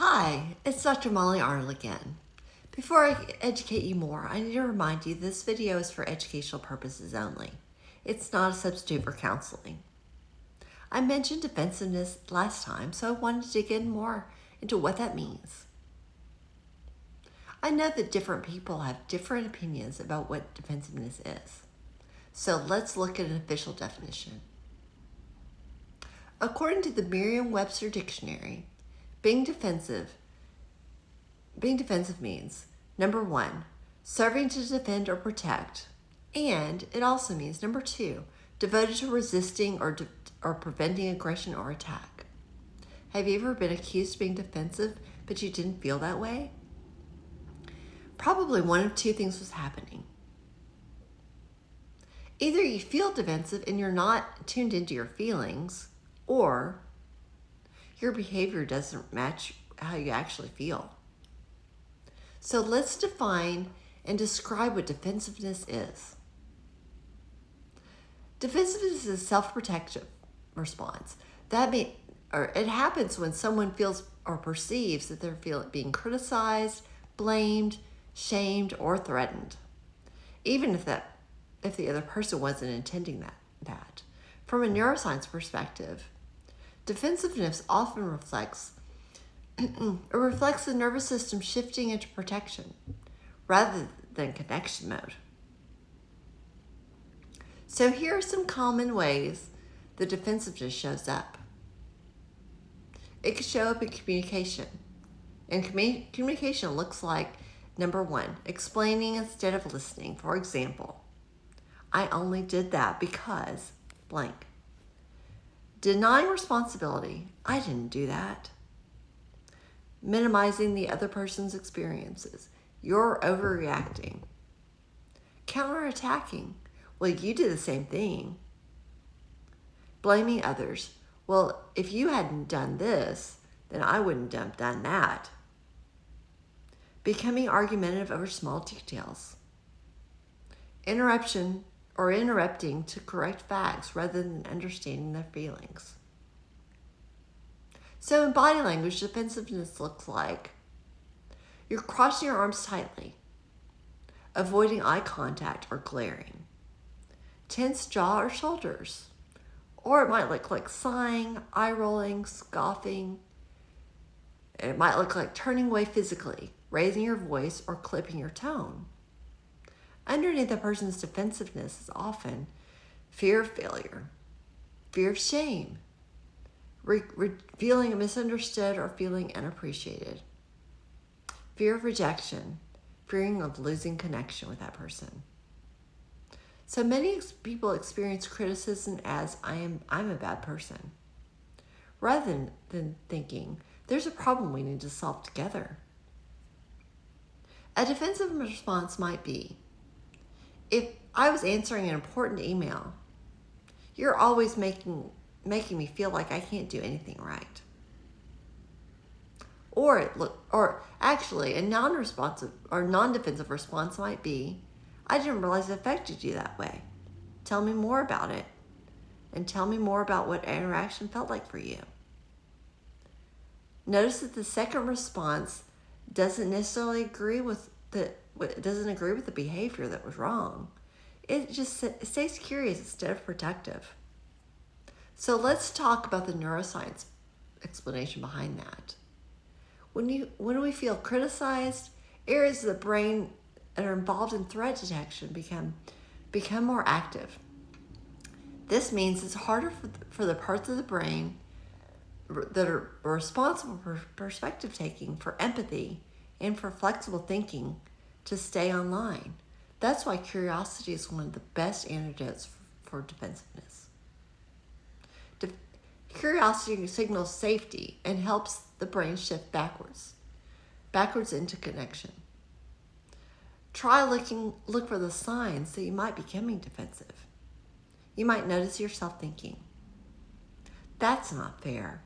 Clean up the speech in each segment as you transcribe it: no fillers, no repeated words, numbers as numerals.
Hi, it's Dr. Molly Arnold again. Before I educate you more, I need to remind you this video is for educational purposes only. It's not a substitute for counseling. I mentioned defensiveness last time, so I wanted to dig in more into what that means. I know that different people have different opinions about what defensiveness is. So let's look at an official definition. According to the Merriam-Webster Dictionary, being defensive means, number one, serving to defend or protect, and it also means, number two, devoted to resisting or preventing aggression or attack. Have you ever been accused of being defensive, but you didn't feel that way? Probably one of two things was happening. Either you feel defensive and you're not tuned into your feelings, or your behavior doesn't match how you actually feel. So let's define and describe what defensiveness is. Defensiveness is a self-protective response. It happens when someone feels or perceives that they're being criticized, blamed, shamed, or threatened, even if the other person wasn't intending that. From a neuroscience perspective, defensiveness often reflects the nervous system shifting into protection rather than connection mode. So here are some common ways the defensiveness shows up. It can show up in communication. And communication looks like, number one, explaining instead of listening. For example, I only did that because blank. Denying responsibility. I didn't do that. Minimizing the other person's experiences. You're overreacting. Counterattacking. Well, you did the same thing. Blaming others. Well, if you hadn't done this, then I wouldn't have done that. Becoming argumentative over small details. Interrupting to correct facts rather than understanding their feelings. So in body language, defensiveness looks like you're crossing your arms tightly, avoiding eye contact or glaring, tense jaw or shoulders, or it might look like sighing, eye rolling, scoffing. It might look like turning away physically, raising your voice, or clipping your tone. Underneath a person's defensiveness is often fear of failure, fear of shame, feeling misunderstood or feeling unappreciated, fear of rejection, fearing of losing connection with that person. So many people experience criticism as I'm a bad person, rather than thinking there's a problem we need to solve together. A defensive response might be, if I was answering an important email, you're always making me feel like I can't do anything right. Or actually, a non-responsive or non-defensive response might be, I didn't realize it affected you that way. Tell me more about it, and tell me more about what interaction felt like for you. Notice that the second response doesn't necessarily agree with the behavior that was wrong. It just stays curious instead of protective. So let's talk about the neuroscience explanation behind that. When we feel criticized, areas of the brain that are involved in threat detection become more active. This means it's harder for the parts of the brain that are responsible for perspective taking, for empathy, and for flexible thinking to stay online. That's why curiosity is one of the best antidotes for defensiveness. Curiosity signals safety and helps the brain shift backwards into connection. Look for the signs that you might be becoming defensive. You might notice yourself thinking, that's not fair,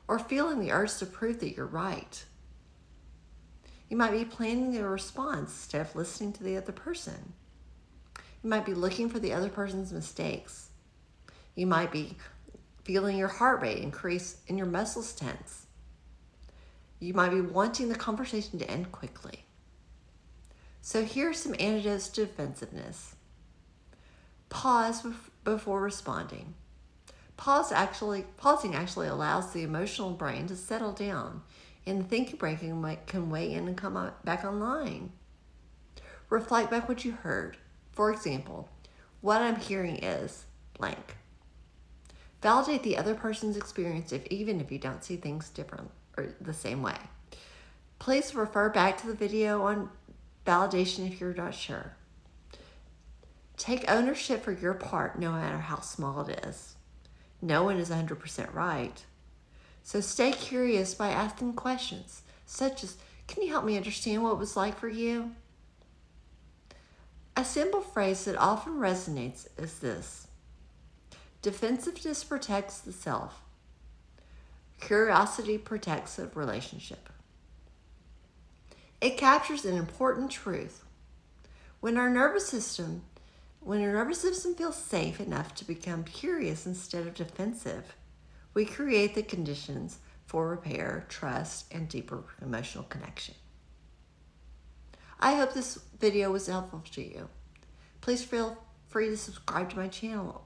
or feeling the urge to prove that you're right. You might be planning a response instead of listening to the other person. You might be looking for the other person's mistakes. You might be feeling your heart rate increase and your muscles tense. You might be wanting the conversation to end quickly. So here are some antidotes to defensiveness. Pause before responding. Pausing actually allows the emotional brain to settle down, and the thinking brain can weigh in and come back online. Reflect back what you heard. For example, what I'm hearing is blank. Validate the other person's experience even if you don't see things different or the same way. Please refer back to the video on validation if you're not sure. Take ownership for your part, no matter how small it is. No one is 100% right. So stay curious by asking questions, such as, can you help me understand what it was like for you? A simple phrase that often resonates is this: defensiveness protects the self. Curiosity protects the relationship. It captures an important truth. When our nervous system feels safe enough to become curious instead of defensive, we create the conditions for repair, trust, and deeper emotional connection. I hope this video was helpful to you. Please feel free to subscribe to my channel,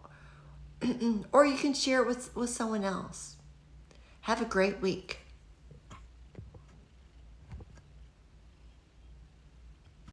or you can share it with someone else. Have a great week.